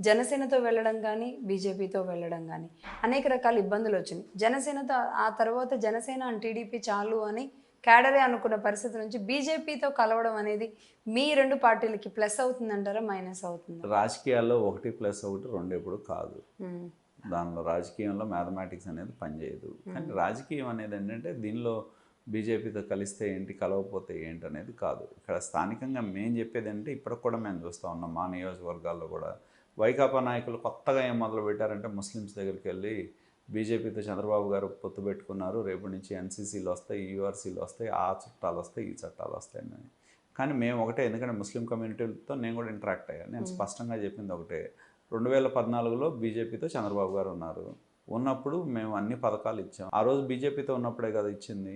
జనసేనతో వెళ్ళడం కానీ, బీజేపీతో వెళ్ళడం కానీ అనేక రకాల ఇబ్బందులు వచ్చినాయి. జనసేనతో ఆ తర్వాత జనసేన అండ్ టీడీపీ చాలు అని క్యాడరే అనుకున్న పరిస్థితి నుంచి బీజేపీతో కలవడం అనేది మీ 2 పార్టీలకి ప్లస్ అవుతుందంటారా? మైనస్ అవుతుందా? రాజకీయాల్లో 1+1 2 ఎప్పుడు కాదు. హ్మ్. దానిలో రాజకీయంలో మ్యాథమెటిక్స్ అనేది పనిచేయదు. కానీ రాజకీయం అనేది ఏంటంటే దీనిలో బీజేపీతో కలిస్తే ఏంటి, కలవకపోతే ఏంటి అనేది కాదు. ఇక్కడ స్థానికంగా మేము చెప్పేది అంటే ఇప్పటికి కూడా మేము చూస్తూ ఉన్నాం. మా నియోజకవర్గాల్లో కూడా వైకాపా నాయకులు కొత్తగా ఏం మొదలు పెట్టారంటే ముస్లిమ్స్ దగ్గరికి వెళ్ళి బీజేపీతో చంద్రబాబు గారు పొత్తు పెట్టుకున్నారు, రేపు నుంచి ఎన్సీసీలు వస్తాయి, యూఆర్సీలు వస్తాయి, ఆ చట్టాలు వస్తాయి, ఈ చట్టాలు వస్తాయని. కానీ మేము ఒకటే, ఎందుకంటే ముస్లిం కమ్యూనిటీలతో నేను కూడా ఇంటరాక్ట్ అయ్యాను. నేను స్పష్టంగా చెప్పింది ఒకటే, 2014లో బీజేపీతో చంద్రబాబు గారు ఉన్నారు. ఉన్నప్పుడు మేము అన్ని పథకాలు ఇచ్చాం. ఆ రోజు బీజేపీతో ఉన్నప్పుడే కదా ఇచ్చింది.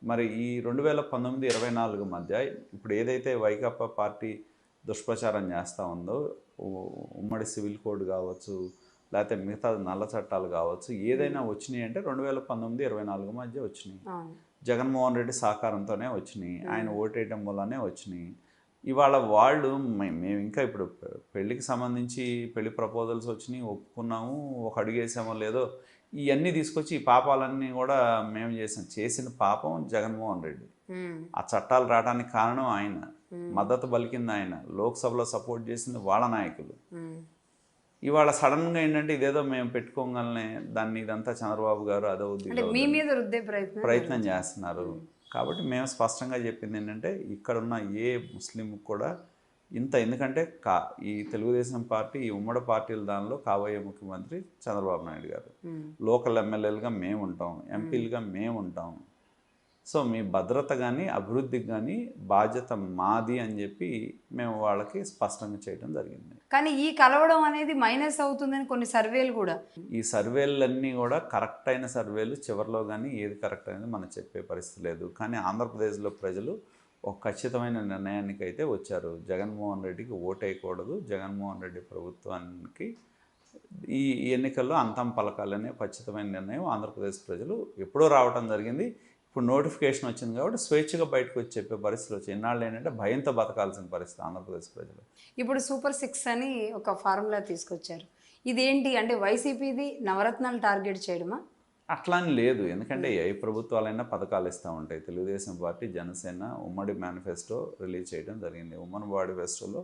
మరి ఈ 2019-24 మధ్య ఇప్పుడు ఏదైతే వైకాపా పార్టీ దుష్ప్రచారం చేస్తూ ఉందో, ఉమ్మడి సివిల్ కోడ్ కావచ్చు, లేకపోతే మిగతా నల్ల చట్టాలు కావచ్చు, ఏదైనా వచ్చినాయి అంటే 2019-24 మధ్య వచ్చినాయి. జగన్మోహన్ రెడ్డి సహకారంతోనే వచ్చినాయి, ఆయన ఓటేయటం వల్లనే వచ్చినాయి. ఇవాళ వాళ్ళు మేము ఇంకా ఇప్పుడు పెళ్ళికి సంబంధించి పెళ్లి ప్రపోజల్స్ వచ్చినాయి, ఒప్పుకున్నాము, ఒక అడుగు వేసామో లేదో ఇవన్నీ తీసుకొచ్చి ఈ పాపాలన్నీ కూడా మేము చేసిన పాపం జగన్మోహన్ రెడ్డి. ఆ చట్టాలు రావడానికి కారణం ఆయన, మద్దతు పలికింది ఆయన, లోక్సభలో సపోర్ట్ చేసింది వాళ్ళ నాయకులు. ఇవాళ సడన్గా ఏంటంటే ఇదేదో మేము పెట్టుకోగలనే దాన్ని ఇదంతా చంద్రబాబు గారు అదో మీ మీద రుద్దే ప్రయత్నం చేస్తున్నారు. కాబట్టి మేము స్పష్టంగా చెప్పింది ఏంటంటే ఇక్కడున్న ఏ ముస్లిం కూడా ఎందుకంటే ఈ తెలుగుదేశం పార్టీ, ఈ ఉమ్మడి పార్టీల దానిలో కాబోయే ముఖ్యమంత్రి చంద్రబాబు నాయుడు గారు, లోకల్ ఎమ్మెల్యేలుగా మేము ఉంటాం, ఎంపీలుగా మేము ఉంటాం. సో మీ భద్రత కానీ అభివృద్ధికి కానీ బాధ్యత మాది అని చెప్పి మేము వాళ్ళకి స్పష్టంగా చేయడం జరిగింది. కానీ ఈ కలవడం అనేది మైనస్ అవుతుందని కొన్ని సర్వేలు కూడా, ఈ సర్వేలన్నీ కూడా కరెక్ట్ అయిన సర్వేలు చివరిలో కానీ ఏది కరెక్ట్ అనేది మనం చెప్పే పరిస్థితి లేదు. కానీ ఆంధ్రప్రదేశ్లో ప్రజలు ఒక ఖచ్చితమైన నిర్ణయానికి అయితే వచ్చారు. జగన్మోహన్ రెడ్డికి ఓటేయకూడదు, జగన్మోహన్ రెడ్డి ప్రభుత్వానికి ఈ ఎన్నికల్లో అంతం పలకాలనే ఖచ్చితమైన నిర్ణయం ఆంధ్రప్రదేశ్ ప్రజలు ఎప్పుడో రావడం జరిగింది. ఇప్పుడు నోటిఫికేషన్ వచ్చింది కాబట్టి స్వేచ్ఛగా బయటకు వచ్చి చెప్పే పరిస్థితులు వచ్చాయి. ఇన్నాళ్ళు ఏంటంటే భయంతో బతకాల్సిన పరిస్థితి ఆంధ్రప్రదేశ్ ప్రజలు. ఇప్పుడు సూపర్ 6 అని ఒక ఫార్ములా తీసుకొచ్చారు. ఇదేంటి అంటే వైసీపీది నవరత్నాలు టార్గెట్ చేయడమా? అట్లా అని లేదు. ఎందుకంటే ఏ ప్రభుత్వాలైనా పథకాలు ఇస్తూ ఉంటాయి. తెలుగుదేశం పార్టీ, జనసేన ఉమ్మడి మేనిఫెస్టో రిలీజ్ చేయడం జరిగింది. ఉమ్మడి మేనిఫెస్టోలో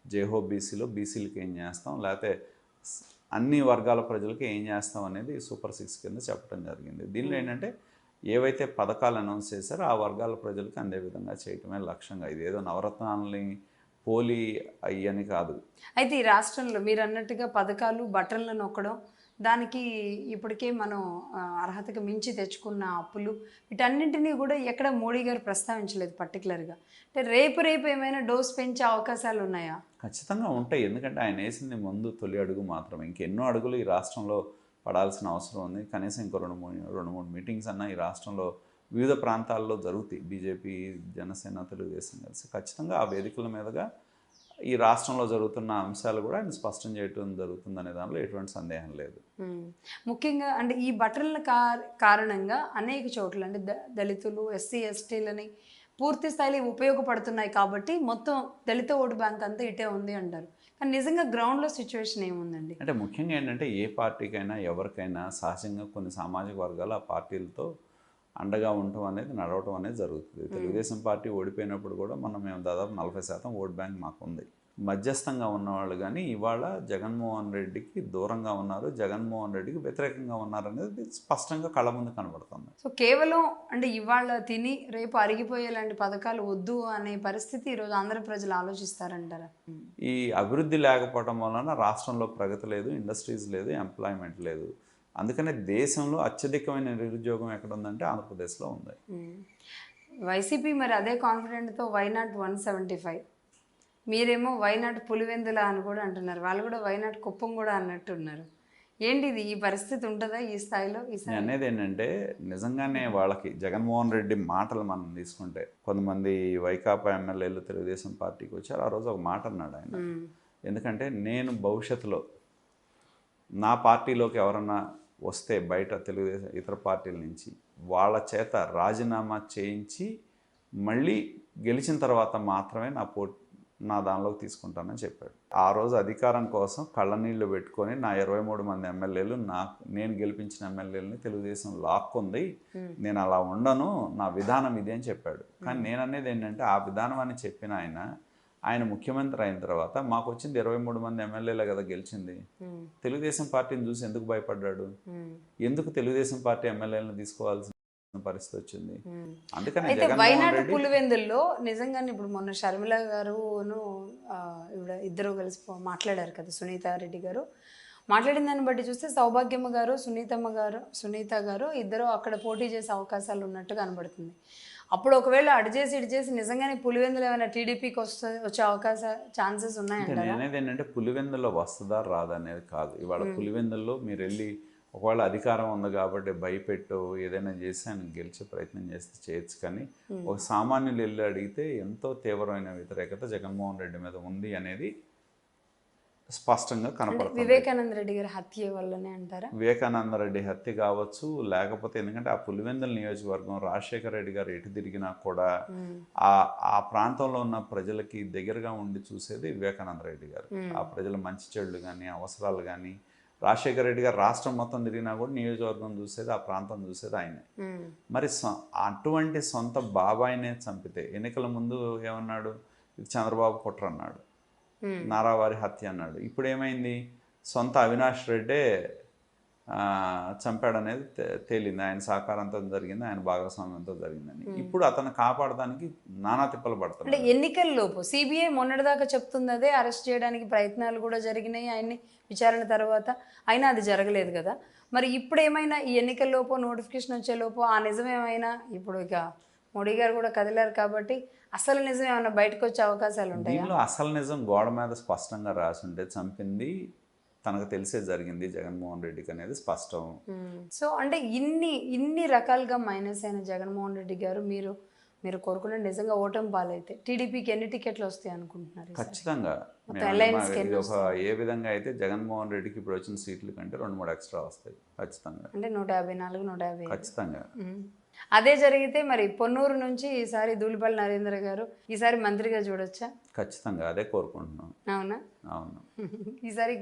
జేహో బీసీలకి ఏం చేస్తాం, లేకపోతే అన్ని వర్గాల ప్రజలకి ఏం చేస్తాం అనేది సూపర్ 6 కింద చెప్పడం జరిగింది. దీనిలో ఏంటంటే ఏవైతే పథకాలు అనౌన్స్ చేశారో ఆ వర్గాల ప్రజలకు అందే విధంగా చేయటమే లక్ష్యంగా. ఇదేదో నవరత్నాలని పోలి అయ్యని కాదు. అయితే ఈ రాష్ట్రంలో మీరు అన్నట్టుగా పథకాలు బటన్లు నొక్కడం, దానికి ఇప్పటికే మనం అర్హతకు మించి తెచ్చుకున్న అప్పులు, వీటన్నింటినీ కూడా ఎక్కడ మోడీ గారు ప్రస్తావించలేదు పర్టికులర్గా. అంటే రేపు ఏమైనా డోస్ పెంచే అవకాశాలు ఉన్నాయా? ఖచ్చితంగా ఉంటాయి. ఎందుకంటే ఆయన వేసింది ముందు తొలి అడుగు మాత్రమే. ఇంకెన్నో అడుగులు ఈ రాష్ట్రంలో పడాల్సిన అవసరం ఉంది. కనీసం ఇంకో 2-3 మీటింగ్స్ అన్న ఈ రాష్ట్రంలో వివిధ ప్రాంతాల్లో జరుగుతాయి. బీజేపీ, జనసేన, తెలుగుదేశం కలిసి ఖచ్చితంగా ఆ వేదికల మీదుగా ఈ రాష్ట్రంలో జరుగుతున్న అంశాలు కూడా ఆయన స్పష్టం చేయడం జరుగుతుందనే దానిలో ఎటువంటి సందేహం లేదు. ముఖ్యంగా అంటే ఈ బటన్ల కారణంగా అనేక చోట్ల అంటే దళితులు, ఎస్సీ ఎస్టీలని పూర్తి స్థాయిలో ఉపయోగపడుతున్నాయి కాబట్టి మొత్తం దళిత ఓటు బ్యాంక్ అంతా ఇటే ఉంది అంటారు. కానీ నిజంగా గ్రౌండ్లో సిచ్యువేషన్ ఏముందండి? అంటే ముఖ్యంగా ఏంటంటే ఏ పార్టీకైనా ఎవరికైనా సహజంగా కొన్ని సామాజిక వర్గాలు ఆ పార్టీలతో అండగా ఉండటం అనేది, నడవటం అనేది జరుగుతుంది. తెలుగుదేశం పార్టీ ఓడిపోయినప్పుడు కూడా మేము దాదాపు 40% ఓట్ బ్యాంక్ మాకు ఉంది. మధ్యస్థంగా ఉన్నవాళ్ళు కానీ ఇవాళ జగన్మోహన్ రెడ్డికి దూరంగా ఉన్నారు, జగన్మోహన్ రెడ్డికి వ్యతిరేకంగా ఉన్నారు అనేది స్పష్టంగా కళ్ళ ముందు కనబడుతుంది. సో కేవలం అంటే ఇవాళ తిని రేపు అరిగిపోయేలాంటి పథకాలు వద్దు అనే పరిస్థితి ఈరోజు ఆంధ్ర ప్రజలు ఆలోచిస్తారంటారా? ఈ అభివృద్ధి లేకపోవడం వలన రాష్ట్రంలో ప్రగతి లేదు, ఇండస్ట్రీస్ లేదు, ఎంప్లాయ్మెంట్ లేదు. అందుకనే దేశంలో అత్యధికమైన నిరుద్యోగం ఎక్కడ ఉందంటే ఆంధ్రప్రదేశ్లో ఉంది. వైసీపీ మరి అదే కాన్ఫిడెంట్తో వైనాట్ 175, మీరేమో వైనాట్ పులివెందుల అని కూడా అంటున్నారు, వాళ్ళు కూడా వైనాట్ కుప్పం కూడా అన్నట్టున్నారు. ఏంటిది, ఈ పరిస్థితి ఉంటుందా ఈ స్థాయిలో? అనేది ఏంటంటే నిజంగానే వాళ్ళకి జగన్మోహన్ రెడ్డి మాటలు మనం తీసుకుంటే, కొంతమంది వైకాపా ఎమ్మెల్యేలు తెలుగుదేశం పార్టీకి వచ్చారు. ఆ రోజు ఒక మాట అన్నాడు ఆయన, ఎందుకంటే నేను భవిష్యత్తులో నా పార్టీలోకి ఎవరన్నా వస్తే బయట తెలుగుదేశం ఇతర పార్టీల నుంచి వాళ్ళ చేత రాజీనామా చేయించి మళ్ళీ గెలిచిన తర్వాత మాత్రమే నా నా దానిలోకి తీసుకుంటానని చెప్పాడు. ఆ రోజు అధికారం కోసం కళ్ళనీళ్ళు పెట్టుకొని నా 23 మంది ఎమ్మెల్యేలు నేను గెలిపించిన ఎమ్మెల్యేలని తెలుగుదేశం లాక్కుంది, నేను అలా ఉండను, నా విధానం ఇది అని చెప్పాడు. కానీ నేను అనేది ఏంటంటే ఆ విధానం అని చెప్పిన ఆయన ముఖ్యమంత్రి అయిన తర్వాత మాకు వచ్చింది 23 మంది ఎమ్మెల్యేలే కదా గెలిచింది. తెలుగుదేశం పార్టీని చూసి ఎందుకు భయపడ్డాడు? ఎందుకు తెలుగుదేశం పార్టీ ఎమ్మెల్యేలను తీసుకోవాల్సిన పరిస్థితి వచ్చింది? అందుకని అయితే వైనాడు పులివెందుల్లో నిజంగానే ఇప్పుడు మొన్న షర్మిల గారును ఇద్దరు కలిసి మాట్లాడారు కదా, సునీతారెడ్డి గారు మాట్లాడిన దాన్ని బట్టి చూస్తే సౌభాగ్యమ్మ గారు సునీత గారు ఇద్దరు అక్కడ పోటీ చేసే అవకాశాలు ఉన్నట్టు కనబడుతుంది. అప్పుడు ఒకవేళ ఇటు చేసి నిజంగానే పులివెందులు ఏమైనా టీడీపీకి వచ్చే ఛాన్సెస్ ఉన్నాయంటారా? నేను అనేది ఏంటంటే పులివెందుల్లో వస్తుందా రాదనేది కాదు. ఇవాళ పులివెందుల్లో మీరు వెళ్ళి ఒకవేళ అధికారం ఉంది కాబట్టి భయపెట్టో ఏదైనా చేసి ఆయన గెలిచే ప్రయత్నం చేస్తే చేయొచ్చు. కానీ ఒక సామాన్యులు వెళ్ళి అడిగితే ఎంతో తీవ్రమైన వ్యతిరేకత జగన్మోహన్ రెడ్డి మీద ఉంది అనేది స్పష్టంగా కనపడుతుంది. వివేకానంద రెడ్డి గారి హత్య వల్లనే అంటారా? వివేకానంద రెడ్డి హత్య కావచ్చు, లేకపోతే ఎందుకంటే ఆ పులివెందుల నియోజకవర్గం రాజశేఖర రెడ్డి గారు ఎటు తిరిగినా కూడా ఆ ప్రాంతంలో ఉన్న ప్రజలకి దగ్గరగా ఉండి చూసేది వివేకానంద రెడ్డి గారు. ఆ ప్రజల మంచి చెడులు కానీ అవసరాలు కానీ, రాజశేఖర రెడ్డి గారు రాష్ట్రం మొత్తం తిరిగినా కూడా నియోజకవర్గం చూసేది, ఆ ప్రాంతం చూసేది ఆయనే. మరి అటువంటి సొంత బాబాయినే చంపితే ఎన్నికల ముందు ఏమన్నాడు? ఇది చంద్రబాబు కుట్ర అన్నాడు, నారావారి హత్య అన్నాడు. ఇప్పుడు ఏమైంది? సొంత అవినాష్ రెడ్డే చంపాడనేది తేలింది. ఆయన సహకారంతో జరిగింది, ఆయన భాగస్వామ్యంతో జరిగిందని. ఇప్పుడు అతను కాపాడడానికి నానా తిప్పలు పడతాడు. అంటే ఎన్నికల్లోపు సిబిఐ మొన్నటిదాకా చెప్తుంది అదే, అరెస్ట్ చేయడానికి ప్రయత్నాలు కూడా జరిగినాయి ఆయన్ని విచారణ తర్వాత, అయినా అది జరగలేదు కదా. మరి ఇప్పుడు ఏమైనా ఈ ఎన్నికల్లోపు నోటిఫికేషన్ వచ్చేలోపు ఆ నిజం ఏమైనా, ఇప్పుడు ఇక మోడీ గారు కూడా కదిలారు కాబట్టి అసలు నిజం ఏమైనా బయటకు వచ్చే అవకాశాలు ఉంటాయి? దీనిలో అసలు నిజం గోడ మీద స్పష్టంగా రాసి ఉంటే చంపింది తనకు తెలిసే జరిగింది జగన్మోహన్ రెడ్డికి అనేది స్పష్టం. సో అంటే ఇన్ని రకాలుగా మైనస్ అయిన జగన్మోహన్ రెడ్డి గారు మీరు కోరుకున్న నిజంగా ఓటమి పాలైతే టీడీపీకి ఎన్ని టికెట్లు వస్తాయి అనుకుంటున్నారు? ఖచ్చితంగా ఏ విధంగా అయితే జగన్మోహన్ రెడ్డికి ఇప్పుడు వచ్చిన సీట్ల కంటే 2-3 ఎక్స్ట్రా వస్తాయి ఖచ్చితంగా. అంటే 154, 150 ఖచ్చితంగా. అదే జరిగితే మరి పొన్నూరు నుంచి ఈసారి ధూళిపల్లి నరేంద్ర గారు ఈసారి మంత్రిగా చూడొచ్చా? ఖచ్చితంగా అదే కోరుకుంటున్నాం. అవునా? అవును. ఈసారి